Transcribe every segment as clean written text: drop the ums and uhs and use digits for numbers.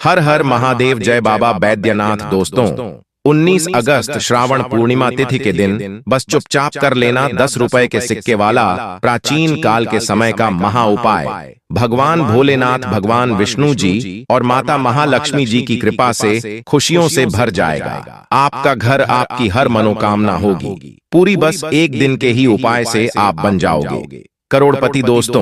हर हर महादेव, जय बाबा बैद्यनाथ। दोस्तों, 19 अगस्त श्रावण पूर्णिमा तिथि के दिन बस चुपचाप कर लेना 10 रुपए के सिक्के वाला प्राचीन काल के समय का महा उपाय। भगवान भोलेनाथ, भगवान विष्णु जी और माता महालक्ष्मी जी की कृपा से खुशियों से भर जाएगा। आपका घर, आपकी हर मनोकामना होगी पूरी। बस एक दिन के ही उपाय से आप बन जाओगे करोड़पति। दोस्तों,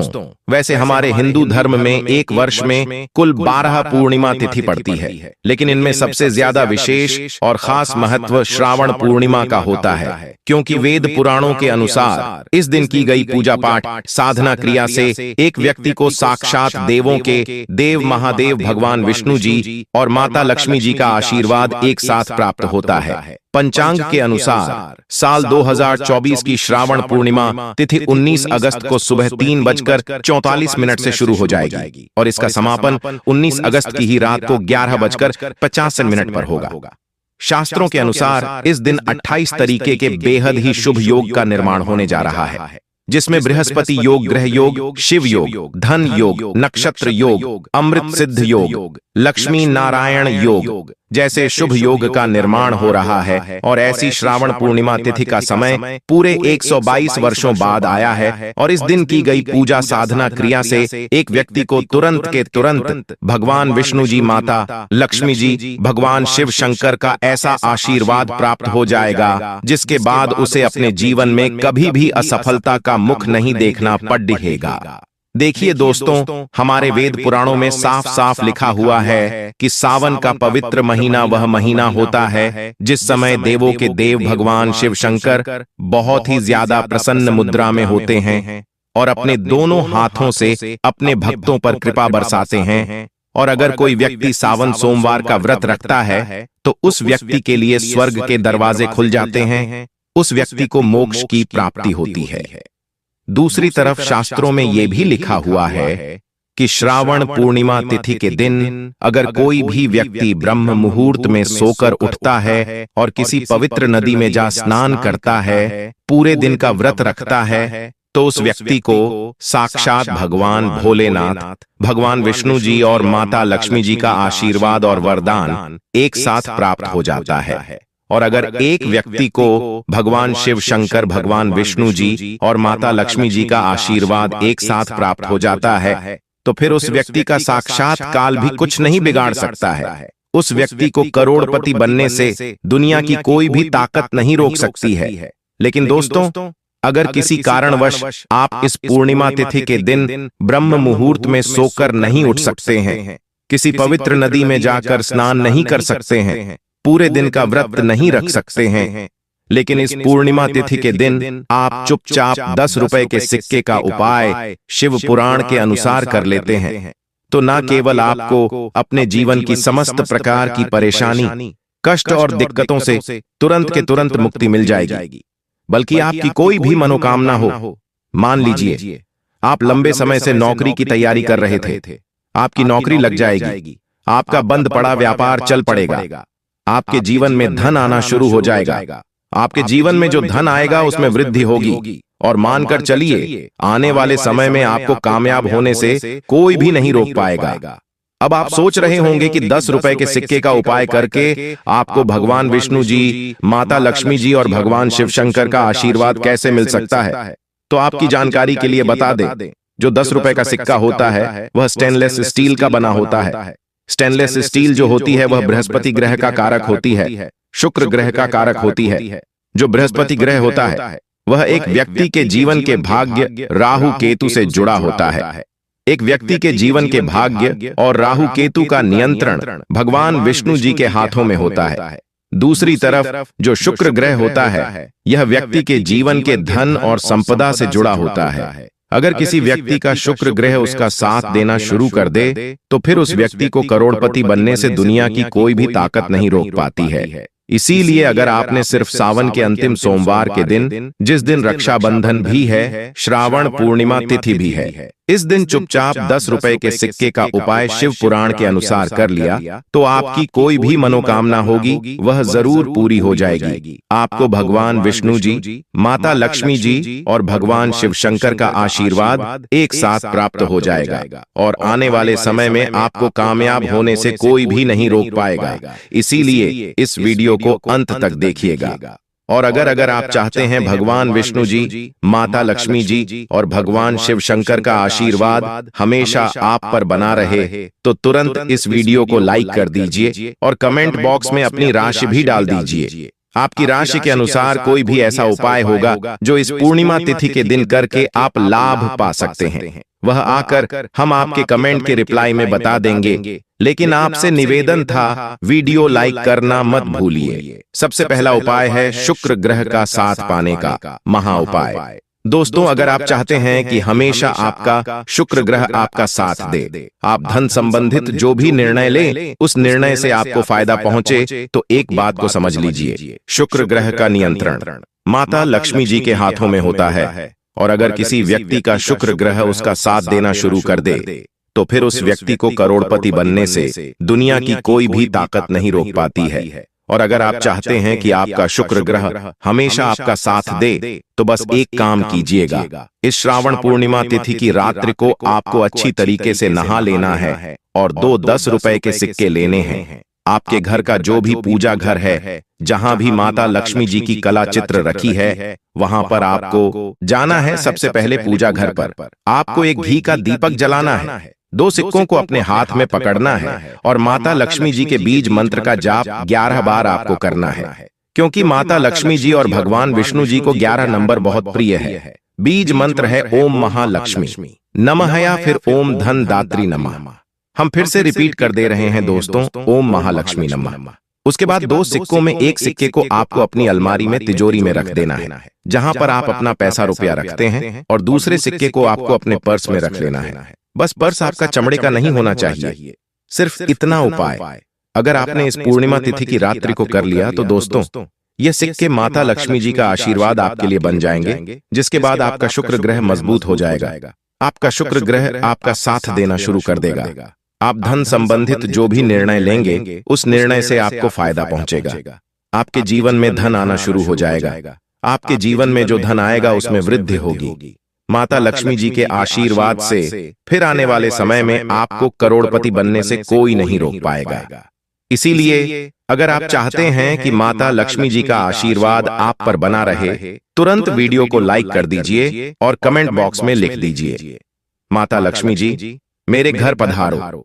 वैसे हमारे हिंदू धर्म में एक वर्ष में कुल 12 पूर्णिमा तिथि पड़ती है, लेकिन इनमें सबसे ज्यादा विशेष और खास महत्व श्रावण पूर्णिमा का होता है, क्योंकि वेद पुराणों के अनुसार इस दिन की गई पूजा पाठ साधना क्रिया से एक व्यक्ति को साक्षात देवों के देव महादेव भगवान विष्णु जी और माता लक्ष्मी जी का आशीर्वाद एक साथ प्राप्त होता है। पंचांग के अनुसार साल 2024 की श्रावण पूर्णिमा तिथि 19 अगस्त को सुबह 3:44 से शुरू हो जाएगी और इसका समापन 19 अगस्त की ही रात को 11:50 पर होगा। शास्त्रों के अनुसार इस दिन 28 तरीके के बेहद ही शुभ योग का निर्माण होने जा रहा है, जिसमें बृहस्पति योग, ग्रह योग, शिव योग, धन योग, नक्षत्र योग, अमृत सिद्ध योग, लक्ष्मी नारायण योग जैसे शुभ योग का निर्माण हो रहा है। और ऐसी श्रावण पूर्णिमा तिथि का समय पूरे 122 वर्षों बाद आया है और इस दिन की गई पूजा साधना क्रिया से एक व्यक्ति को तुरंत के तुरंत भगवान विष्णु जी, माता लक्ष्मी जी, भगवान शिव शंकर का ऐसा आशीर्वाद प्राप्त हो जाएगा जिसके बाद उसे अपने जीवन में कभी भी असफलता का मुख नहीं देखना पड़ेगा। देखिए दोस्तों, हमारे वेद पुराणों में साफ साफ लिखा हुआ है कि सावन का पवित्र महीना वह महीना होता है जिस समय देवों के देव भगवान शिव शंकर बहुत ही ज्यादा प्रसन्न मुद्रा में होते हैं और अपने दोनों हाथों से अपने भक्तों पर कृपा बरसाते हैं। और अगर कोई व्यक्ति सावन सोमवार का व्रत रखता है तो उस व्यक्ति के लिए स्वर्ग के दरवाजे खुल जाते हैं, उस व्यक्ति को मोक्ष की प्राप्ति होती है। दूसरी तरफ शास्त्रों में यह भी लिखा हुआ है कि श्रावण पूर्णिमा तिथि के दिन अगर कोई भी व्यक्ति ब्रह्म मुहूर्त में सोकर उठता है और किसी पवित्र नदी में जा स्नान करता है, पूरे दिन का व्रत रखता है, तो उस व्यक्ति को साक्षात भगवान भोलेनाथ, भगवान विष्णु जी और माता लक्ष्मी जी का आशीर्वाद और वरदान एक साथ प्राप्त हो जाता है। और अगर एक व्यक्ति को भगवान शिव शंकर, भगवान विष्णु जी और माता लक्ष्मी जी का आशीर्वाद एक साथ प्राप्त हो जाता है तो फिर उस व्यक्ति का साक्षात काल भी कुछ नहीं बिगाड़ सकता है। उस व्यक्ति को करोड़पति बनने से दुनिया की कोई भी ताकत नहीं रोक सकती है। लेकिन दोस्तों, अगर किसी कारणवश आप इस पूर्णिमा तिथि के दिन ब्रह्म मुहूर्त में सोकर नहीं उठ सकते हैं, किसी पवित्र नदी में जाकर स्नान नहीं कर सकते हैं, पूरे दिन का व्रत नहीं रख सकते हैं, लेकिन इस पूर्णिमा तिथि के दिन आप चुपचाप 10 रुपए के सिक्के का उपाय शिव पुराण के अनुसार कर लेते हैं, तो न केवल आपको अपने जीवन की समस्त प्रकार की परेशानी, कष्ट और दिक्कतों से तुरंत के तुरंत मुक्ति मिल जाएगी, बल्कि आपकी कोई भी मनोकामना हो। मान लीजिए आप लंबे समय से नौकरी की तैयारी कर रहे थे, आपकी नौकरी लग जाएगी, आपका बंद पड़ा व्यापार चल पड़ेगा, आपके जीवन में धन आना शुरू हो जाएगा, आपके जीवन में जो धन आएगा उसमें वृद्धि होगी और मानकर चलिए आने वाले समय में आपको कामयाब होने से कोई भी नहीं रोक पाएगा। अब आप सोच रहे होंगे कि 10 रुपए के सिक्के का उपाय करके आपको भगवान विष्णु जी, माता लक्ष्मी जी और भगवान शिव शंकर का आशीर्वाद कैसे मिल सकता है। तो आपकी जानकारी के लिए बता दें, जो 10 रुपए का सिक्का होता है वह स्टेनलेस स्टील का बना होता है। स्टेनलेस स्टील जो होती है वह बृहस्पति ग्रह का कारक होती है, शुक्र ग्रह का कारक होती है। जो बृहस्पति ग्रह होता है वह एक व्यक्ति के जीवन के भाग्य राहु केतु से जुड़ा होता है। एक व्यक्ति के जीवन के भाग्य और राहु केतु का नियंत्रण भगवान विष्णु जी के हाथों में होता है। दूसरी तरफ जो शुक्र ग्रह होता है यह व्यक्ति के जीवन के धन और संपदा से जुड़ा होता है। अगर किसी व्यक्ति का शुक्र ग्रह उसका साथ देना शुरू कर दे तो फिर उस व्यक्ति को करोड़पति बनने से दुनिया की कोई भी ताकत नहीं रोक पाती है। इसीलिए अगर आपने सिर्फ सावन के अंतिम सोमवार के दिन, जिस दिन रक्षाबंधन भी है, श्रावण पूर्णिमा तिथि भी है, इस दिन चुपचाप 10 रुपए के सिक्के का उपाय शिव पुराण के अनुसार कर लिया तो आपकी कोई भी मनोकामना होगी वह जरूर पूरी हो जाएगी। आपको भगवान विष्णु जी, माता लक्ष्मी जी और भगवान शिव शंकर का आशीर्वाद एक साथ प्राप्त हो जाएगा और आने वाले समय में आपको कामयाब होने से कोई भी नहीं रोक पाएगा। इसीलिए इस वीडियो को अंत तक देखिएगा। और अगर आप चाहते हैं भगवान विष्णु जी, माता लक्ष्मी जी और भगवान शिव शंकर का आशीर्वाद हमेशा आप पर बना रहे तो तुरंत इस वीडियो को लाइक कर दीजिए और कमेंट बॉक्स में अपनी राशि भी डाल दीजिए। आपकी राशि के अनुसार कोई भी ऐसा उपाय होगा जो इस पूर्णिमा तिथि के दिन करके आप लाभ पा सकते हैं, वह आकर हम आपके कमेंट के रिप्लाई में बता देंगे। लेकिन आपसे निवेदन था वीडियो लाइक करना मत भूलिए। सबसे पहला उपाय है शुक्र ग्रह का साथ पाने का महा उपाय। दोस्तों, अगर आप चाहते हैं कि हमेशा आपका शुक्र ग्रह आपका साथ दे, आप धन संबंधित जो भी निर्णय लें उस निर्णय से आपको फायदा पहुंचे, तो एक बात को समझ लीजिए, शुक्र ग्रह का नियंत्रण माता लक्ष्मी जी के हाथों में होता है और अगर किसी व्यक्ति का शुक्र ग्रह उसका साथ देना शुरू कर दे तो फिर उस व्यक्ति को करोड़पति बनने से दुनिया की कोई भी ताकत नहीं रोक पाती है। और अगर आप चाहते हैं कि आपका शुक्र ग्रह हमेशा आपका साथ दे तो बस एक काम कीजिएगा, इस श्रावण पूर्णिमा तिथि की रात्रि को आपको अच्छी तरीके से नहा लेना है और 2 10 रुपए के सिक्के लेने हैं। आपके घर का जो भी पूजा घर है, जहां भी माता लक्ष्मी जी की कला चित्र रखी है, वहां पर आपको जाना है। सबसे पहले पूजा घर पर आपको एक घी का दीपक जलाना है, 2 सिक्कों को अपने हाथ में पकड़ना है और माता लक्ष्मी जी के बीज मंत्र का जाप 11 बार आपको करना है, क्योंकि माता लक्ष्मी जी और भगवान विष्णु जी को 11 नंबर बहुत प्रिय है। बीज मंत्र है ओम महालक्ष्मी नमः या फिर ओम धन दात्री नमः। हम फिर से रिपीट कर दे रहे हैं दोस्तों, ओम महालक्ष्मी नमः। उसके बाद 2 सिक्कों में एक सिक्के को आपको अपनी अलमारी में तिजोरी में रख देना है, जहां पर आप अपना पैसा रुपया रखते हैं, और दूसरे सिक्के को आपको अपने पर्स में रख लेना है। बस पर्स आपका चमड़े का नहीं होना चाहिए। सिर्फ इतना उपाय अगर आपने इस पूर्णिमा तिथि की रात्रि को कर लिया तो दोस्तों ये सिक्के माता लक्ष्मी जी का आशीर्वाद आपके लिए बन जाएंगे, जिसके बाद आपका शुक्र ग्रह मजबूत हो जाएगा। आपका शुक्र ग्रह आपका साथ देना शुरू कर देगा। आप धन संबंधित जो भी निर्णय लेंगे उस निर्णय से आपको फायदा पहुंचेगा। आपके जीवन में धन आना शुरू हो जाएगा। आपके जीवन में जो धन आएगा उसमें वृद्धि होगी। माता लक्ष्मी जी के आशीर्वाद से फिर आने वाले समय में आपको करोड़पति बनने से कोई नहीं रोक पाएगा। इसीलिए अगर आप चाहते हैं कि माता लक्ष्मी जी का आशीर्वाद आप पर बना रहे, तुरंत वीडियो को लाइक कर दीजिए और कमेंट बॉक्स में लिख दीजिए, माता लक्ष्मी जी मेरे घर पधारो।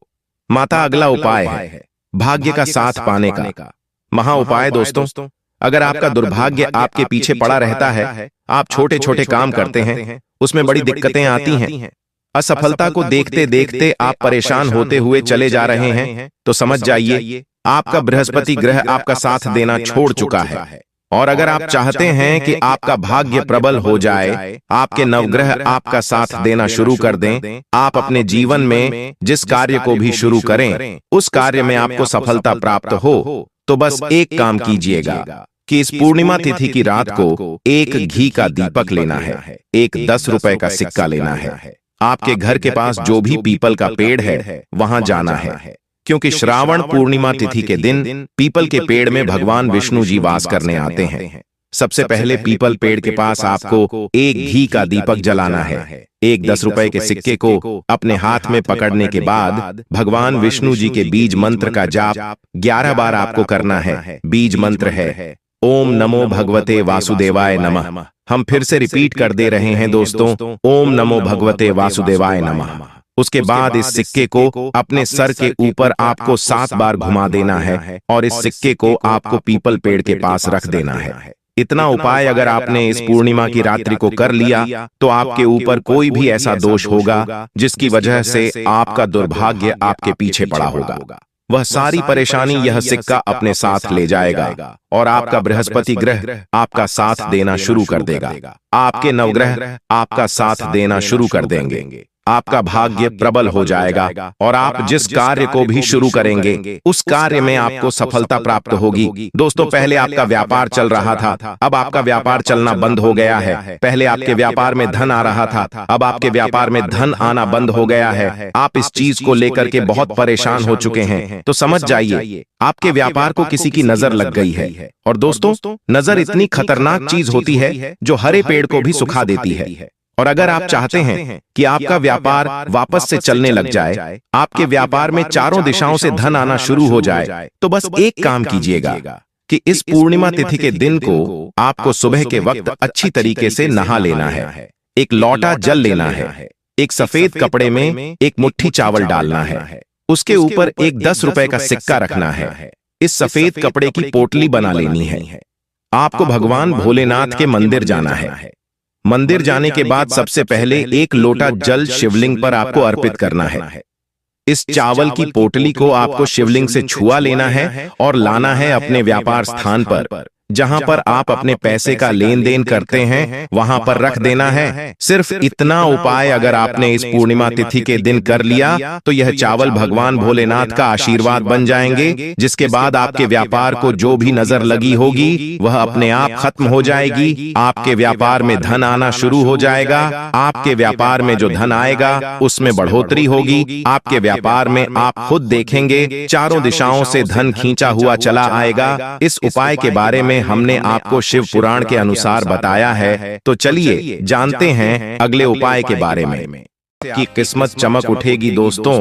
माता, अगला उपाय है भाग्य का साथ पाने का महा उपाय। दोस्तों, अगर आपका दुर्भाग्य आपके पीछे पड़ा रहता है, आप छोटे छोटे काम करते हैं, उसमें बड़ी दिक्कतें आती हैं, असफलता को देखते देखते आप परेशान होते हुए चले जा रहे हैं, तो समझ जाइए आपका बृहस्पति ग्रह आपका साथ देना छोड़ चुका है। और अगर आप चाहते हैं कि आपका भाग्य प्रबल हो जाए, आपके नवग्रह आपका साथ देना शुरू कर दें, आप अपने जीवन में जिस कार्य को भी शुरू करें उस कार्य में आपको सफलता प्राप्त हो, तो बस एक काम कीजिएगा कि इस पूर्णिमा तिथि की रात को एक घी का दीपक लेना है, एक 10 रुपए का सिक्का लेना है। आपके घर के पास जो भी पीपल का पेड़ है वहां जाना है, क्योंकि श्रावण पूर्णिमा तिथि के दिन पीपल के पेड़ में भगवान विष्णु जी वास करने आते हैं। सबसे पहले पीपल पेड़ के पास आपको एक घी का दीपक जलाना है। एक 10 रुपए के सिक्के को अपने हाथ में पकड़ने के बाद भगवान विष्णु जी के बीज मंत्र का जाप 11 बार आपको करना है। बीज मंत्र है ओम नमो भगवते वासुदेवाय नमः। हम फिर से रिपीट कर दे रहे हैं दोस्तों, ओम नमो भगवते वासुदेवाय नमः। उसके बाद इस सिक्के को अपने सर के ऊपर आपको 7 बार घुमा देना है और इस सिक्के को आपको पीपल पेड़ के पास रख देना है। इतना उपाय अगर आपने इस पूर्णिमा की रात्रि को कर लिया तो आपके ऊपर कोई भी ऐसा दोष होगा जिसकी वजह से आपका दुर्भाग्य आपके पीछे पड़ा होगा, वह सारी परेशानी यह सिक्का अपने साथ ले जाएगा और आपका बृहस्पति ग्रह आपका साथ देना शुरू कर देगा। आपके नवग्रह आपका साथ देना शुरू कर देंगे। आपका भाग्य प्रबल हो जाएगा और आप जिस कार्य को भी शुरू करेंगे उस कार्य में आपको सफलता प्राप्त होगी। दोस्तों, पहले आपका व्यापार चल रहा था, अब आपका व्यापार चलना बंद हो गया है। पहले आपके व्यापार में धन आ रहा था, अब आपके व्यापार में धन आना बंद हो गया है। आप इस चीज को लेकर के बहुत परेशान हो चुके हैं, तो समझ जाइए आपके व्यापार को किसी की नजर लग गई है। और दोस्तों, नजर इतनी खतरनाक चीज होती है जो हरे पेड़ को भी सुखा देती है। और अगर आप चाहते हैं कि आपका व्यापार वापस से चलने लग जाए, आपके व्यापार में चारों दिशाओं से धन आना शुरू हो जाए, तो बस एक काम कीजिएगा कि इस पूर्णिमा तिथि के दिन को आपको सुबह के वक्त अच्छी तरीके से नहा लेना है। एक लोटा जल लेना है, एक सफेद कपड़े में एक मुट्ठी चावल डालना है, उसके ऊपर एक 10 रुपए का सिक्का रखना है। इस सफेद कपड़े की पोटली बना लेनी है। आपको भगवान भोलेनाथ के मंदिर जाना है। मंदिर जाने के बाद सबसे पहले एक लोटा जल शिवलिंग पर आपको अर्पित करना है। इस चावल की पोटली को आपको शिवलिंग से छुआ लेना है और लाना है अपने व्यापार स्थान पर, जहां पर आप अपने पैसे का लेन देन करते हैं, वहां पर रख देना है। सिर्फ इतना उपाय अगर आपने इस पूर्णिमा तिथि के दिन कर लिया तो यह चावल भगवान भोलेनाथ का आशीर्वाद बन जाएंगे, जिसके बाद आपके व्यापार को जो भी नजर लगी होगी वह अपने आप खत्म हो जाएगी। आपके व्यापार में धन आना शुरू हो जाएगा। आपके व्यापार में जो धन आएगा उसमें बढ़ोतरी होगी। आपके व्यापार में आप खुद देखेंगे चारों दिशाओं से धन खींचा हुआ चला आएगा। इस उपाय के बारे में हमने आपको शिव पुराण के अनुसार बताया है, तो चलिए जानते हैं अगले उपाय के बारे में। की किस्मत चमक उठेगी। दोस्तों,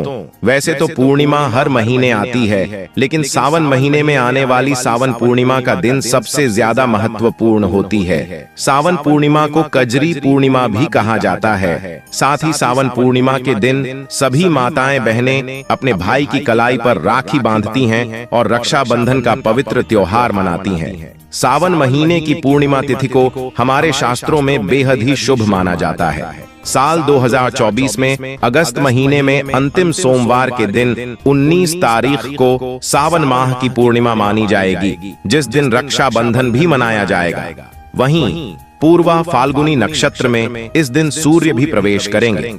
वैसे तो पूर्णिमा हर महीने आती है, लेकिन सावन महीने में आने वाली सावन पूर्णिमा का दिन सबसे ज्यादा महत्वपूर्ण होती है। सावन पूर्णिमा को कजरी पूर्णिमा भी कहा जाता है। साथ ही सावन पूर्णिमा के दिन सभी माताएं बहनें अपने भाई की कलाई पर राखी बांधती हैं और रक्षाबंधन का पवित्र त्योहार मनाती हैं। सावन महीने की पूर्णिमा तिथि को हमारे शास्त्रों में बेहद ही शुभ माना जाता है। साल 2024 में अगस्त महीने में अंतिम सोमवार के दिन 19 तारीख को सावन माह की पूर्णिमा मानी जाएगी, जिस दिन रक्षाबंधन भी मनाया जाएगा। वहीं पूर्वा फाल्गुनी नक्षत्र में इस दिन सूर्य भी प्रवेश करेंगे,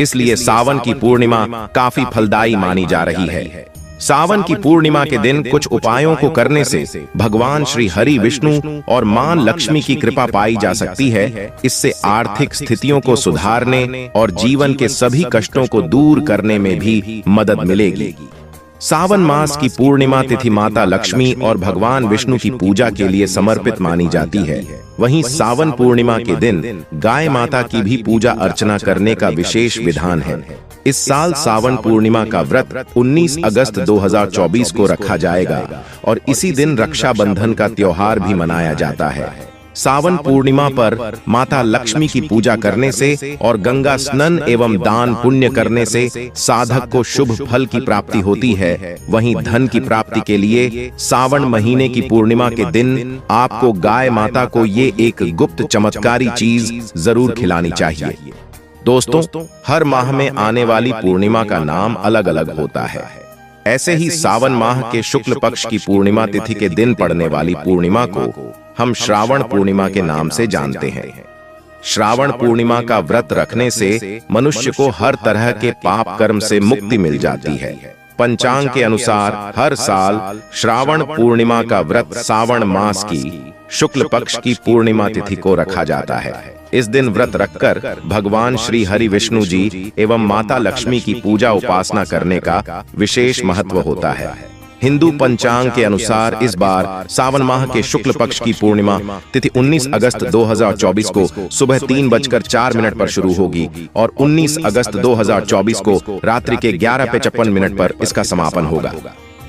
इसलिए सावन की पूर्णिमा काफी फलदायी मानी जा रही है। सावन की पूर्णिमा के दिन कुछ उपायों को करने से भगवान श्री हरि विष्णु और मां लक्ष्मी की कृपा पाई जा सकती है। इससे आर्थिक स्थितियों को सुधारने और जीवन के सभी कष्टों को दूर करने में भी मदद मिलेगी। सावन मास की पूर्णिमा तिथि माता लक्ष्मी और भगवान विष्णु की पूजा के लिए समर्पित मानी जाती है। वहीं सावन पूर्णिमा के दिन गाय माता की भी पूजा अर्चना करने का विशेष विधान है। इस साल सावन पूर्णिमा का व्रत 19 अगस्त 2024 को रखा जाएगा और इसी दिन रक्षाबंधन का त्योहार भी मनाया जाता है। सावन पूर्णिमा पर माता लक्ष्मी की पूजा करने से और गंगा स्नान एवं दान पुण्य करने से साधक को शुभ फल की प्राप्ति होती है। वहीं धन की प्राप्ति के लिए सावन महीने की पूर्णिमा के दिन आपको गाय माता को ये एक गुप्त चमत्कारी चीज जरूर खिलानी चाहिए। दोस्तों, हर माह में आने वाली पूर्णिमा का नाम अलग अलग होता है। ऐसे ही सावन माह के शुक्ल पक्ष की पूर्णिमा तिथि के दिन पड़ने वाली पूर्णिमा को हम श्रावण पूर्णिमा के नाम से जानते हैं। श्रावण पूर्णिमा का व्रत रखने से मनुष्य को हर तरह के पाप कर्म से मुक्ति मिल जाती है। पंचांग के अनुसार हर साल श्रावण पूर्णिमा का व्रत सावन मास की शुक्ल पक्ष की पूर्णिमा तिथि को रखा जाता है। इस दिन व्रत रखकर भगवान श्री हरि विष्णु जी एवं माता लक्ष्मी की पूजा उपासना करने का विशेष महत्व होता है। हिंदू पंचांग के अनुसार इस बार सावन माह के शुक्ल पक्ष की पूर्णिमा तिथि 19 अगस्त 2024 को सुबह 3:04 पर शुरू होगी और 19 अगस्त 2024 को रात्रि के 11:55 पर इसका समापन होगा।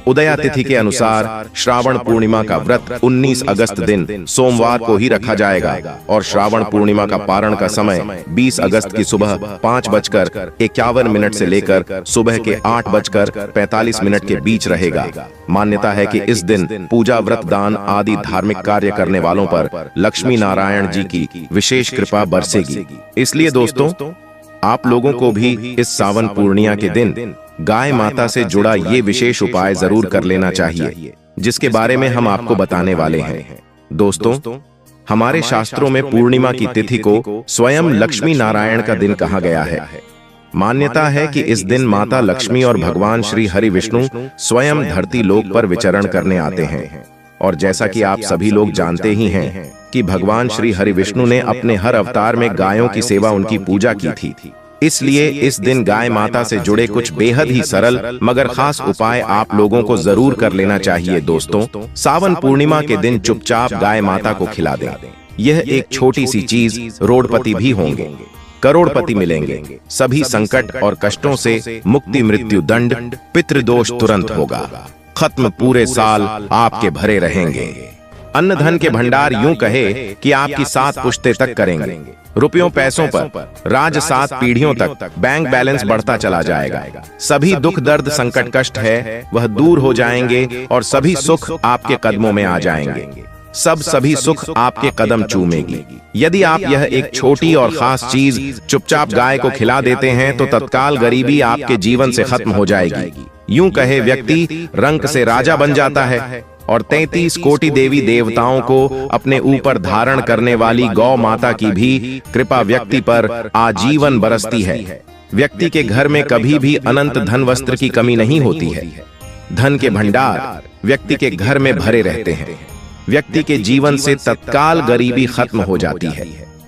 उदया तिथि के अनुसार श्रावण पूर्णिमा का व्रत 19 अगस्त दिन सोमवार को ही रखा जाएगा और श्रावण पूर्णिमा का पारण का समय 20 अगस्त की सुबह 5:51 से लेकर सुबह के 8:45 के बीच रहेगा। मान्यता है कि इस दिन पूजा, व्रत, दान आदि धार्मिक कार्य करने वालों पर लक्ष्मी नारायण जी की विशेष कृपा बरसेगी। इसलिए दोस्तों, आप लोगों को भी इस सावन पूर्णिमा के दिन गाय माता से जुड़ा ये विशेष उपाय जरूर कर लेना चाहिए, जिसके बारे में हम आपको बताने वाले हैं। दोस्तों, हमारे शास्त्रों में पूर्णिमा की तिथि को स्वयं लक्ष्मी नारायण का दिन कहा गया है। मान्यता है कि इस दिन माता लक्ष्मी और भगवान श्री हरि विष्णु स्वयं धरती लोक पर विचरण करने आते हैं। और जैसा कि आप सभी लोग जानते ही हैं कि भगवान श्री हरि विष्णु ने अपने हर अवतार में गायों की सेवा, उनकी पूजा की थी। इसलिए इस दिन गाय माता से जुड़े कुछ बेहद ही सरल मगर खास उपाय आप लोगों को जरूर कर लेना चाहिए। दोस्तों, सावन पूर्णिमा के दिन चुपचाप गाय माता को खिला दें। यह एक छोटी सी चीज रोडपति भी होंगे, करोड़पति मिलेंगे, सभी संकट और कष्टों से मुक्ति, मृत्यु दंड, पितृदोष तुरंत होगा खत्म, पूरे साल आपके भरे रहेंगे। अन्न धन के भंडार यूं कहे कि आपकी 7 पुश्ते तक करेंगे। रुपयों पैसों पर राज 7 पीढ़ियों तक बैंक बैलेंस बढ़ता चला जाएगा। सभी दुख दर्द संकट कष्ट है वह दूर हो जाएंगे और सभी सुख आपके कदमों में आ जाएंगे। सभी सुख आपके कदम चूमेगी। यदि आप यह एक छोटी और खास चीज चुपचाप गाय को खिला देते हैं तो तत्काल गरीबी आपके जीवन से खत्म हो जाएगी। यूं कहे व्यक्ति रंक से राजा बन जाता है और 33 कोटि देवी देवताओं को अपने ऊपर धारण करने वाली गौ माता की भी कृपा व्यक्ति पर आजीवन बरसती है। व्यक्ति के घर में कभी भी अनंत धन वस्त्र की कमी नहीं होती है। धन के भंडार व्यक्ति के घर में भरे रहते हैं। व्यक्ति के जीवन से तत्काल गरीबी खत्म हो जाती है।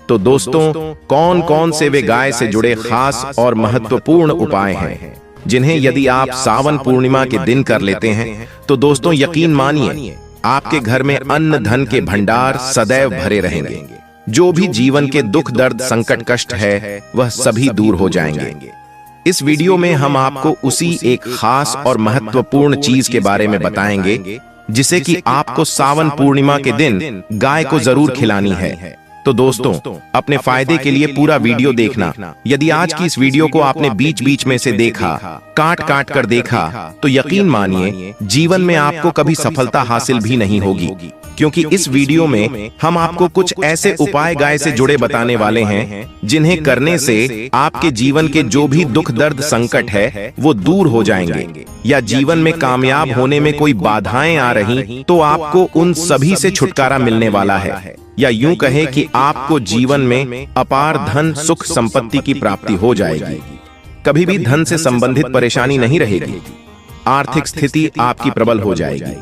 तो दोस्तों, कौन कौन से वे गाय से जुड़े खास और महत्वपूर्ण उपाय हैं जिन्हें यदि आप सावन पूर्णिमा के दिन कर लेते हैं तो दोस्तों यकीन मानिए आपके घर में अन्न धन के भंडार सदैव भरे रहेंगे। जो भी जीवन के दुख दर्द संकट कष्ट है वह सभी दूर हो जाएंगे। इस वीडियो में हम आपको उसी एक खास और महत्वपूर्ण चीज के बारे में बताएंगे जिसे कि आपको सावन पूर्णिमा के दिन गाय को जरूर खिलानी है। तो दोस्तों, अपने फायदे के लिए पूरा वीडियो देखना। यदि आज की इस वीडियो को आपने बीच बीच में से देखा, काट काट कर देखा, तो यकीन मानिए जीवन में आपको कभी सफलता हासिल भी नहीं होगी, क्योंकि इस वीडियो में हम आपको कुछ ऐसे उपाय गाय से जुड़े बताने वाले हैं जिन्हें करने से आपके जीवन के जो भी दुख दर्द संकट है वो दूर हो जाएंगे, या जीवन में कामयाब होने में कोई बाधाएं आ रही तो आपको उन सभी से छुटकारा मिलने वाला है, या यूं कहें कि आपको जीवन में अपार धन सुख संपत्ति की प्राप्ति हो जाएगी। कभी भी धन से संबंधित परेशानी नहीं रहेगी। आर्थिक स्थिति आपकी प्रबल हो जाएगी।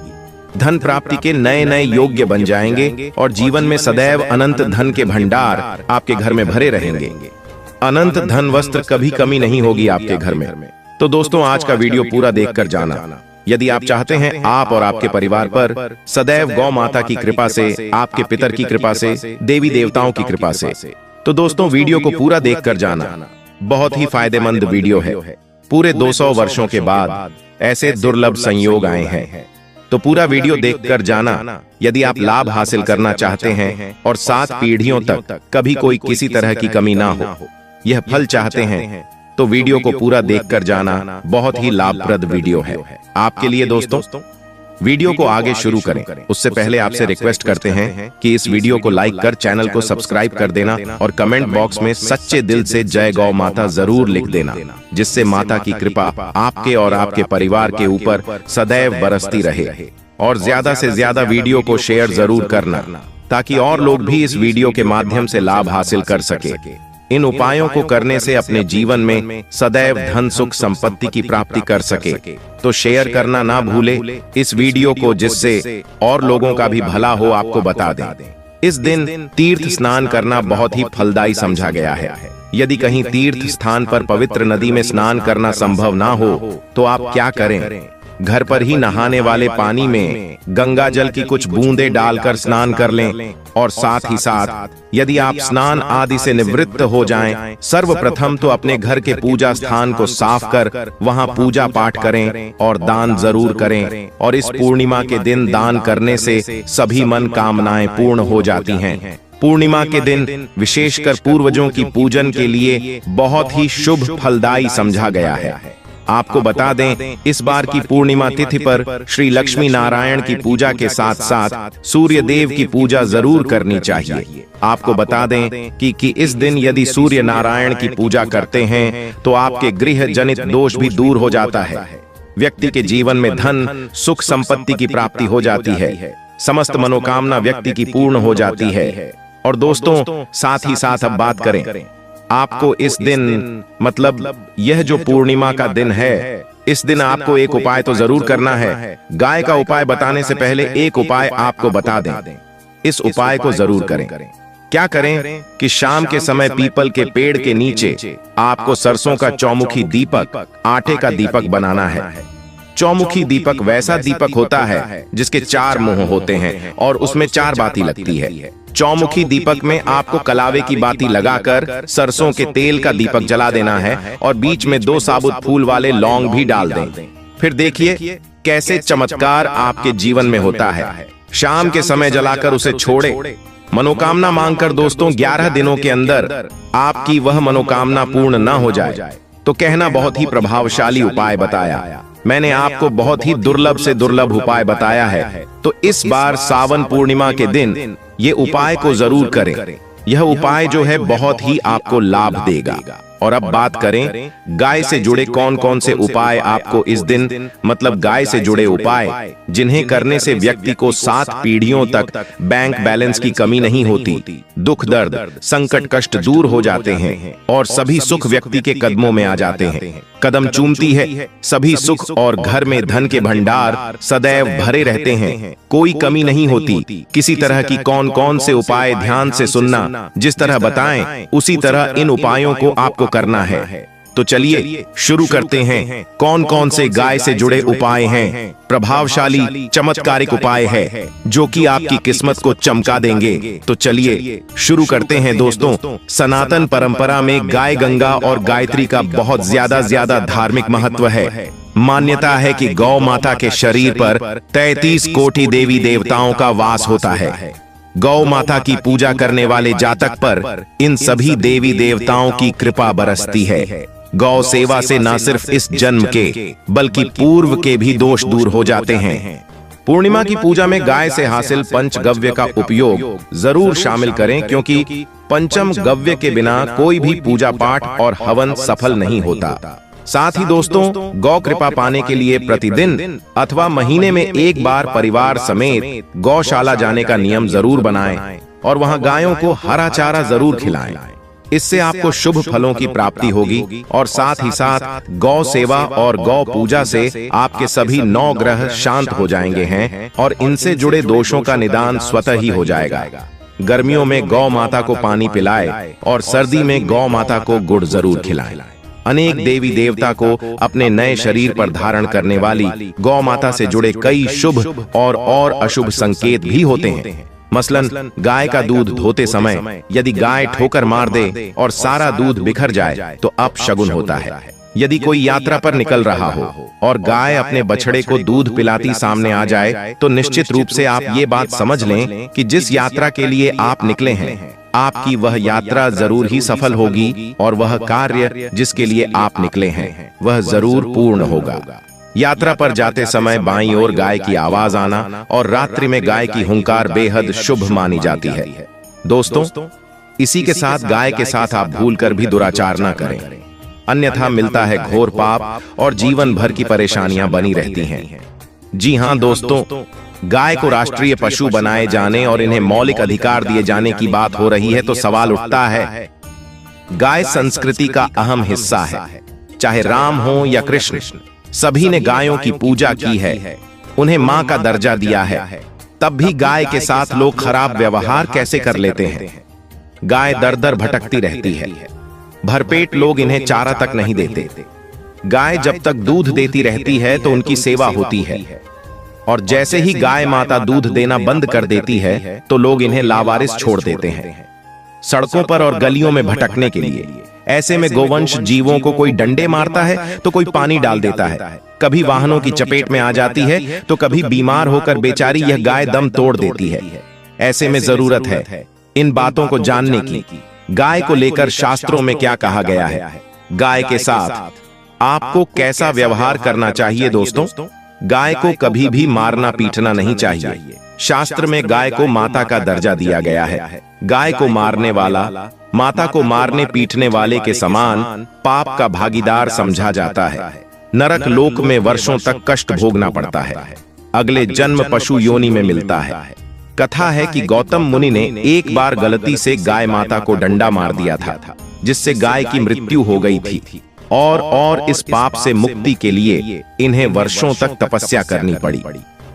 धन प्राप्ति के नए नए योग्य बन जाएंगे और जीवन में सदैव अनंत धन के भंडार आपके घर में भरे रहेंगे। अनंत धन वस्त्र कभी कमी नहीं होगी आपके घर में। तो दोस्तों, आज का वीडियो पूरा देखकर जाना। यदि आप चाहते हैं आप और आपके परिवार पर सदैव गौ माता की कृपा से, आपके पितर की कृपा से, देवी देवताओं की कृपा से, तो दोस्तों वीडियो को पूरा देखकर जाना। बहुत ही फायदेमंद वीडियो है। पूरे 200 वर्षों के बाद ऐसे दुर्लभ संयोग आए हैं, तो पूरा वीडियो देखकर जाना। यदि आप लाभ हासिल करना चाहते हैं और 7 पीढ़ियों तक कभी कोई किसी तरह की कमी ना हो, यह फल चाहते हैं, तो वीडियो को पूरा देखकर जाना। बहुत ही लाभप्रद वीडियो है आपके लिए। दोस्तों, वीडियो को आगे शुरू करें उससे पहले आपसे रिक्वेस्ट करते हैं कि इस वीडियो को लाइक कर चैनल को सब्सक्राइब कर देना और कमेंट बॉक्स में सच्चे दिल से जय गौ माता जरूर लिख देना, जिससे माता की कृपा आपके और आपके परिवार के ऊपर सदैव बरसती रहे। और ज्यादा से ज्यादा वीडियो को शेयर जरूर करना ताकि और लोग भी इस वीडियो के माध्यम से लाभ हासिल कर सके। इन उपायों को करने से अपने जीवन में सदैव धन सुख संपत्ति की प्राप्ति कर सके। तो शेयर करना ना भूले इस वीडियो को, जिससे और लोगों का भी भला हो आपको बता दें। इस दिन तीर्थ स्नान करना बहुत ही फलदायी समझा गया है। यदि कहीं तीर्थ स्थान पर पवित्र नदी में स्नान करना संभव ना हो तो आप क्या करें, घर पर ही नहाने वाले पानी में गंगा जल की कुछ बूंदें डालकर स्नान कर लें। और साथ ही साथ यदि आप स्नान आदि से निवृत्त हो जाएं, सर्वप्रथम तो अपने घर के पूजा स्थान को साफ कर वहां पूजा पाठ करें और दान जरूर करें। और इस पूर्णिमा के दिन दान करने से सभी मन कामनाएं पूर्ण हो जाती हैं। पूर्णिमा के दिन विशेषकर पूर्वजों की पूजन के लिए बहुत ही शुभ फलदायी समझा गया है। आपको बता दें, इस बार की पूर्णिमा तिथि पर श्री लक्ष्मी नारायण की पूजा के साथ साथ सूर्य देव की पूजा जरूर करनी चाहिए। आपको बता दें कि इस दिन यदि सूर्य नारायण की पूजा करते हैं तो आपके गृह जनित दोष भी दूर हो जाता है। व्यक्ति के जीवन में धन सुख संपत्ति की प्राप्ति हो जाती है। समस्त मनोकामना व्यक्ति की पूर्ण हो जाती है। और दोस्तों, साथ ही साथ अब बात करें आपको इस दिन मतलब यह जो पूर्णिमा का दिन है, इस दिन आपको एक उपाय तो जरूर करना है। गाय का उपाय बताने से पहले एक उपाय आपको बता दें। इस उपाय को जरूर करें। क्या करें कि शाम के समय पीपल के पेड़ के नीचे आपको सरसों का चौमुखी दीपक, आटे का दीपक बनाना है। चौमुखी दीपक वैसा दीपक होता है जिसके 4 मुंह होते हैं और उसमें 4 बाती लगती है। चौमुखी दीपक में आपको कलावे की बाती लगाकर सरसों के तेल का दीपक जला देना है और बीच में 2 साबुत फूल वाले लौंग भी डाल दें। फिर देखिए कैसे चमत्कार आपके जीवन में होता है। शाम के समय जलाकर उसे छोड़े। मनोकामना मांगकर दोस्तों 11 दिनों के अंदर आपकी वह मनोकामना पूर्ण ना हो जाए तो कहना बहुत ही प्रभावशाली उपाय बताया। मैंने आपको बहुत ही दुर्लभ से दुर्लभ उपाय बताया है, तो इस बार सावन पूर्णिमा के दिन ये उपाय को जरूर करें। यह उपाय जो है बहुत ही आपको लाभ देगा। और अब बात करें गाय से जुड़े कौन कौन से उपाय आपको इस दिन मतलब गाय से जुड़े उपाय जिन्हें करने से व्यक्ति को 7 पीढ़ियों तक बैंक बैलेंस की कमी नहीं होती, दुख दर्द संकट कष्ट दूर हो जाते हैं और सभी सुख व्यक्ति के कदमों में आ जाते हैं। कदम चूमती है सभी सुख और घर में धन के भंडार सदैव भरे रहते हैं, कोई कमी नहीं होती। किसी तरह की कौन कौन से उपाय ध्यान से सुनना, जिस तरह बताएं उसी तरह इन उपायों को आपको करना है। तो चलिए शुरू करते हैं। कौन कौन से गाय से जुड़े उपाय हैं, प्रभावशाली चमत्कारिक उपाय है जो कि आपकी किस्मत को चमका देंगे। तो चलिए शुरू करते हैं दोस्तों। सनातन परंपरा में गाय गंगा और गायत्री का बहुत ज्यादा धार्मिक महत्व है। मान्यता है कि गौ माता के शरीर पर 33 कोटि देवी देवताओं का वास होता है। गौ माता की पूजा करने वाले जातक पर इन सभी देवी देवताओं की कृपा बरसती है। गौ सेवा से न सिर्फ इस जन्म के बल्कि पूर्व के भी दोष दूर हो जाते हैं। पूर्णिमा की पूजा में गाय से हासिल पंचगव्य का उपयोग जरूर शामिल करें, क्योंकि पंचम गव्य के बिना कोई भी पूजा पाठ और हवन सफल नहीं होता। साथ ही दोस्तों गौ कृपा पाने के लिए प्रतिदिन अथवा महीने में एक बार परिवार समेत गौशाला जाने का नियम जरूर बनाएं और वहां गायों को हरा चारा जरूर खिलाएं। इससे आपको शुभ फलों की प्राप्ति होगी और साथ ही साथ गौ सेवा और गौ पूजा से आपके सभी 9 ग्रह शांत हो जाएंगे हैं और इनसे जुड़े दोषों का निदान स्वतः ही हो जाएगा। गर्मियों में गौ माता को पानी पिलाएं और सर्दी में गौ माता को गुड़ जरूर खिलाएं। अनेक देवी देवता को अपने नए शरीर पर धारण करने वाली गौ माता से जुड़े कई शुभ और अशुभ संकेत भी होते हैं। मसलन गाय का दूध धोते समय यदि गाय ठोकर मार दे और सारा दूध बिखर जाए तो अपशगुन होता है। यदि कोई यात्रा पर निकल रहा हो और गाय अपने बछड़े को दूध पिलाती सामने आ जाए तो निश्चित रूप से आप ये बात समझ लें कि जिस यात्रा के लिए आप निकले हैं आपकी वह यात्रा जरूर ही सफल होगी और वह कार्य जिसके लिए आप निकले हैं वह जरूर पूर्ण होगा। यात्रा पर जाते समय बाईं ओर गाय की आवाज आना और रात्रि में गाय की हुंकार बेहद शुभ मानी जाती है। दोस्तों इसी के साथ गाय के साथ आप भूलकर भी दुराचार न करें, अन्यथा मिलता है घोर पाप और जीवन भर की परेशानियां बनी रहती हैं। जी हां दोस्तों, गाय को राष्ट्रीय पशु बनाए जाने और इन्हें मौलिक अधिकार दिए जाने की बात हो रही है तो सवाल उठता है, गाय संस्कृति का अहम हिस्सा है। चाहे राम हो या कृष्ण, सभी ने गायों की पूजा की है, उन्हें मां का दर्जा दिया है। तब भी गाय के साथ लोग खराब व्यवहार कैसे कर लेते हैं। गाय दर दर भटकती रहती है, भरपेट लोग इन्हें चारा तक नहीं देते। गाय जब तक दूध देती रहती है तो उनकी सेवा होती है और जैसे ही गाय माता दूध देना बंद कर देती है तो लोग इन्हें लावारिस छोड़ देते हैं सड़कों पर और गलियों में भटकने के लिए। ऐसे में गोवंश जीवों को कोई डंडे मारता है तो कोई पानी डाल देता है, कभी वाहनों की चपेट में आ जाती है तो कभी बीमार होकर बेचारी यह गाय दम तोड़ देती है। ऐसे में जरूरत है इन बातों को जानने की। गाय को लेकर शास्त्रों में क्या कहा गया है, गाय के साथ आपको कैसा व्यवहार करना चाहिए। दोस्तों गाय को कभी भी मारना पीटना नहीं चाहिए। शास्त्र में गाय को माता का दर्जा दिया गया है। गाय को मारने वाला माता को मारने पीटने वाले के समान पाप का भागीदार समझा जाता है। नरक लोक में वर्षों तक कष्ट भोगना पड़ता है, अगले जन्म पशु योनि में मिलता है। कथा है कि गौतम मुनि ने एक बार गलती से गाय माता को डंडा मार दिया था। जिससे गाय की मृत्यु हो गई थी और इस पाप से मुक्ति के लिए इन्हें वर्षों तक तपस्या करनी पड़ी।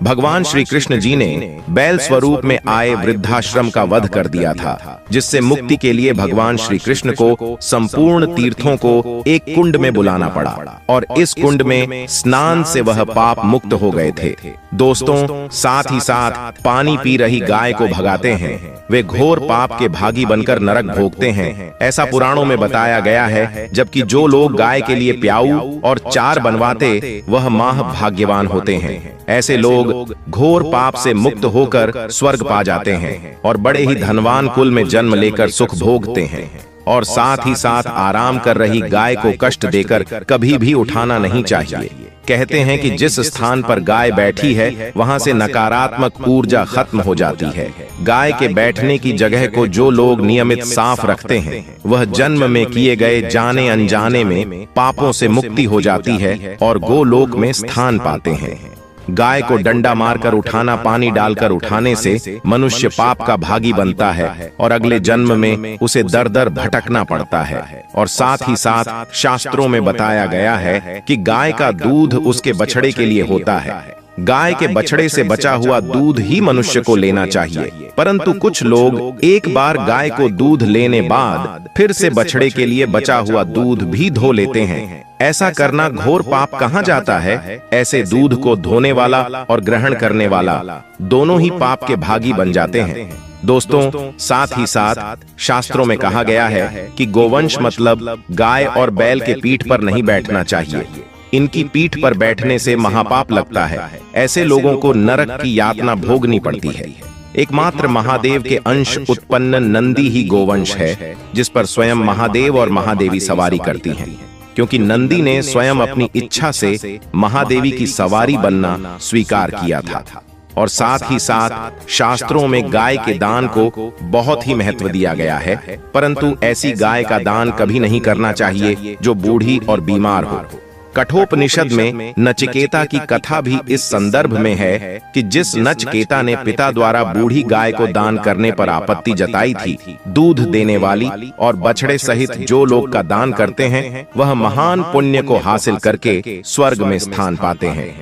भगवान श्री कृष्ण जी ने बैल स्वरूप में आए वृद्धाश्रम का वध कर दिया था, जिससे मुक्ति के लिए भगवान श्री कृष्ण को संपूर्ण तीर्थों को एक कुंड में बुलाना पड़ा और इस कुंड में स्नान से वह पाप मुक्त हो गए थे। दोस्तों, साथ ही साथ पानी पी रही गाय को भगाते हैं, वे घोर पाप के भागी बनकर नरक भोगते हैं, ऐसा पुराणों में बताया गया है। जबकि जो लोग गाय के लिए प्याऊ और चार बनवाते वह माह भाग्यवान होते हैं। ऐसे लोग घोर पाप से मुक्त होकर स्वर्ग पा जाते हैं और बड़े ही धनवान कुल में जन्म लेकर सुख भोगते हैं। और साथ ही साथ आराम कर रही गाय को कष्ट देकर कभी भी उठाना नहीं चाहिए। कहते हैं कि जिस स्थान पर गाय बैठी है वहां से नकारात्मक ऊर्जा खत्म हो जाती है। गाय के बैठने की जगह को जो लोग नियमित साफ रखते हैं वह जन्म में किए गए जाने अनजाने में पापों से मुक्ति हो जाती है और गोलोक में स्थान पाते हैं। गाय को डंडा मारकर उठाना, पानी डालकर उठाने से मनुष्य पाप का भागी बनता है और अगले जन्म में उसे दर दर भटकना पड़ता है। और साथ ही साथ शास्त्रों में बताया गया है कि गाय का दूध उसके बछड़े के लिए होता है। गाय के बछड़े से बचा हुआ दूध ही मनुष्य को लेना चाहिए, परंतु कुछ लोग एक बार गाय को दूध लेने बाद फिर से बछड़े के लिए बचा हुआ दूध भी धो लेते हैं। ऐसा करना घोर पाप कहाँ जाता है। ऐसे दूध को धोने वाला और ग्रहण करने वाला दोनों ही पाप के भागी बन जाते हैं। दोस्तों, साथ ही साथ शास्त्रों में कहा गया है कि गोवंश मतलब गाय और बैल के पीठ पर नहीं बैठना चाहिए। इनकी पीठ पर बैठने से महापाप लगता है। ऐसे लोगों को नरक की यातना भोगनी पड़ती है। एकमात्र महादेव के अंश उत्पन्न नंदी ही गोवंश है, जिस पर स्वयं महादेव और महादेवी सवारी करती हैं, क्योंकि नंदी ने स्वयं अपनी इच्छा से महादेवी की सवारी बनना स्वीकार किया था। और साथ ही साथ शास्त्रों में गाय के दान को बहुत ही महत्व दिया गया है, परंतु ऐसी गाय का दान कभी नहीं करना चाहिए जो बूढ़ी और बीमार हो। कठोपनिषद में नचिकेता की कथा भी इस संदर्भ में है कि जिस नचिकेता ने पिता द्वारा बूढ़ी गाय को दान करने पर आपत्ति जताई थी, दूध देने वाली और बछड़े सहित जो लोग का दान करते हैं वह महान पुण्य को हासिल करके स्वर्ग में स्थान पाते हैं।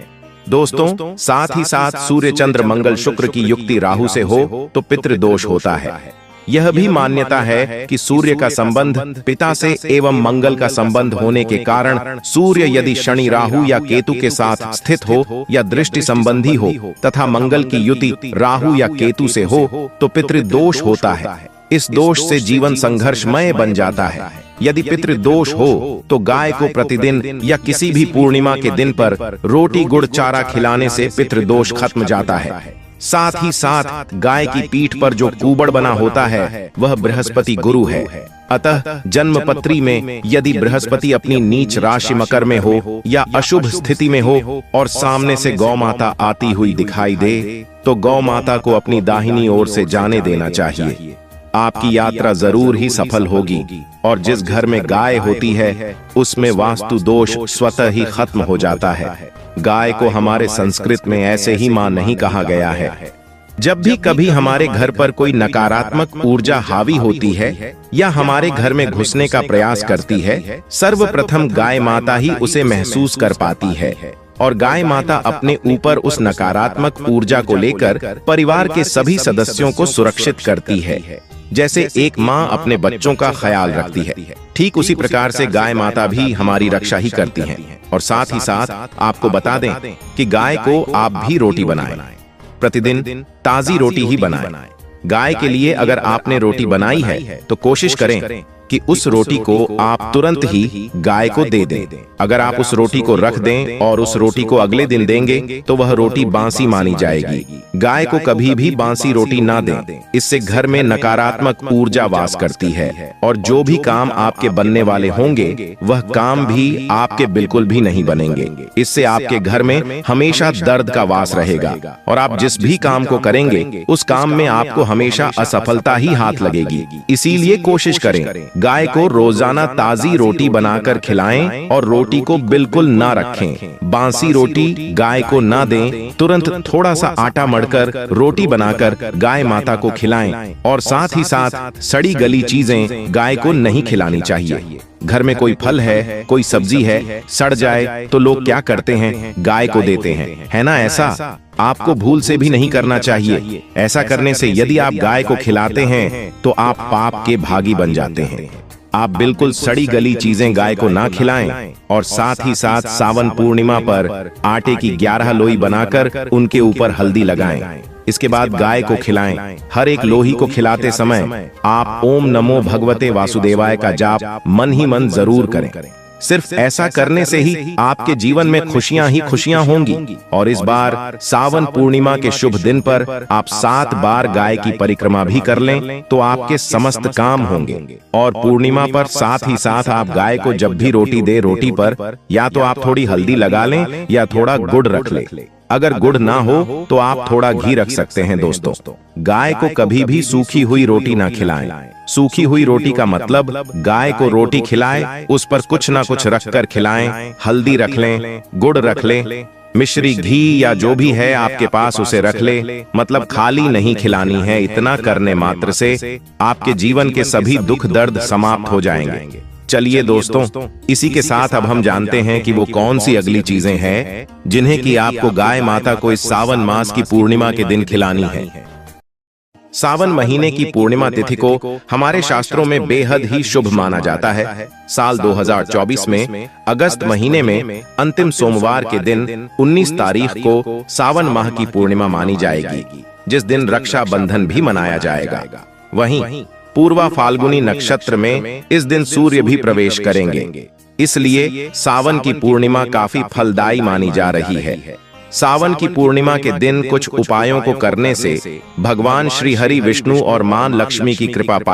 दोस्तों, साथ ही साथ सूर्य चंद्र मंगल शुक्र की युक्ति राहु से हो तो पितृदोष होता है। यह भी मान्यता है कि सूर्य का संबंध पिता से एवं मंगल का संबंध होने के कारण सूर्य यदि शनि राहु या केतु के साथ स्थित हो या दृष्टि संबंधी हो तथा मंगल की युति राहु या केतु से हो तो पितृदोष होता है। इस दोष से जीवन संघर्षमय बन जाता है। यदि पितृदोष हो तो गाय को प्रतिदिन या किसी भी पूर्णिमा के दिन पर रोटी गुड़ चारा खिलाने से पितृदोष खत्म जाता है। साथ ही साथ गाय की पीठ पर जो कुबड़ बना होता है वह बृहस्पति गुरु है। अतः जन्मपत्री में यदि बृहस्पति अपनी नीच राशि मकर में हो या अशुभ स्थिति में हो और सामने से गौ माता आती हुई दिखाई दे तो गौ माता को अपनी दाहिनी ओर से जाने देना चाहिए। आपकी यात्रा जरूर ही सफल होगी और जिस घर में गाय होती है उसमें वास्तु दोष स्वतः ही खत्म हो जाता है। गाय को हमारे संस्कृत में ऐसे ही मां नहीं कहा गया है। जब भी कभी हमारे घर पर कोई नकारात्मक ऊर्जा हावी होती है या हमारे घर में घुसने का प्रयास करती है, सर्वप्रथम गाय माता ही उसे महसूस कर पाती है और गाय माता अपने ऊपर उस नकारात्मक ऊर्जा को लेकर परिवार के सभी सदस्यों को सुरक्षित करती है। जैसे एक माँ अपने बच्चों का ख्याल रखती है, ठीक उसी प्रकार से गाय माता भी हमारी रक्षा ही करती हैं। और साथ ही साथ आपको बता दें कि गाय को आप भी रोटी बनाएं, प्रतिदिन ताजी रोटी ही बनाएं। गाय के लिए अगर आपने रोटी बनाई है तो कोशिश करें कि उस रोटी को आप तुरंत ही गाय को दे दें। अगर आप उस रोटी को रख दें और उस रोटी को अगले दिन देंगे तो वह रोटी बासी मानी जाएगी। गाय को कभी भी बासी रोटी ना दें, इससे घर में नकारात्मक ऊर्जा वास करती है और जो भी काम आपके बनने वाले होंगे वह काम भी आपके बिल्कुल भी नहीं बनेंगे। इससे आपके घर में हमेशा दर्द का वास रहेगा और आप जिस भी काम को करेंगे उस काम में आपको हमेशा असफलता ही हाथ लगेगी। इसीलिए कोशिश करें गाय को रोजाना ताजी रोटी बनाकर खिलाएं और रोटी को बिल्कुल ना रखें। बासी रोटी गाय को ना दें। तुरंत थोड़ा सा आटा मढ़कर रोटी बनाकर गाय माता को खिलाएं और साथ ही साथ सड़ी गली चीजें गाय को नहीं खिलानी चाहिए। घर में कोई फल है, कोई सब्जी है, सड़ जाए तो लोग क्या करते हैं, गाय को देते हैं, है ना? ऐसा आपको भूल से भी नहीं करना चाहिए। ऐसा करने से यदि आप गाय को खिलाते हैं तो आप पाप के भागी बन जाते हैं। आप बिल्कुल सड़ी गली चीजें गाय को ना खिलाएं और साथ ही साथ सावन पूर्णिमा पर आटे की 11 लोई बनाकर उनके ऊपर हल्दी लगाएं। इसके बाद गाय को खिलाएं। हर एक लोही को खिलाते समय आप ओम नमो भगवते वासुदेवाय का जाप मन ही मन जरूर करें। सिर्फ ऐसा करने से ही आपके जीवन में खुशियां ही खुशियां होंगी। और इस बार सावन पूर्णिमा के शुभ दिन पर आप 7 बार गाय की परिक्रमा भी कर लें तो आपके समस्त काम होंगे। और पूर्णिमा पर साथ ही साथ आप गाय को जब भी रोटी दे, रोटी पर या तो आप थोड़ी हल्दी लगा लें या थोड़ा गुड़ रख लें। अगर गुड़ ना हो तो आप थोड़ा घी रख सकते हैं। दोस्तों, गाय को कभी भी सूखी हुई रोटी ना खिलाएं। सूखी हुई रोटी का मतलब गाय को रोटी खिलाएं, उस पर कुछ ना कुछ रखकर खिलाएं। हल्दी रख लें, गुड़ रख लें, मिश्री, घी या जो भी है आपके पास उसे रख ले। मतलब खाली नहीं खिलानी है। इतना करने मात्र से आपके जीवन के सभी दुख दर्द समाप्त हो जाएंगे। चलिए दोस्तों, इसी के साथ अब हम जानते हैं कि वो कौन सी अगली चीजें हैं जिन्हें कि आपको गाय माता को इस सावन मास की पूर्णिमा के दिन खिलानी है। सावन महीने की पूर्णिमा तिथि को हमारे शास्त्रों में बेहद ही शुभ माना जाता है। साल 2024 में अगस्त महीने में अंतिम सोमवार के दिन 19 तारीख को सावन माह की पूर्णिमा मानी जाएगी, जिस दिन रक्षा बंधन भी मनाया जाएगा। वहीं पूर्वा फाल्गुनी नक्षत्र में इस दिन सूर्य भी प्रवेश करेंगे। इसलिए सावन की पूर्णिमा काफी फलदायी मानी जा रही है। सावन की पूर्णिमा के दिन कुछ उपायों को करने से भगवान श्री हरि, विष्णु और मां लक्ष्मी की कृपा पाई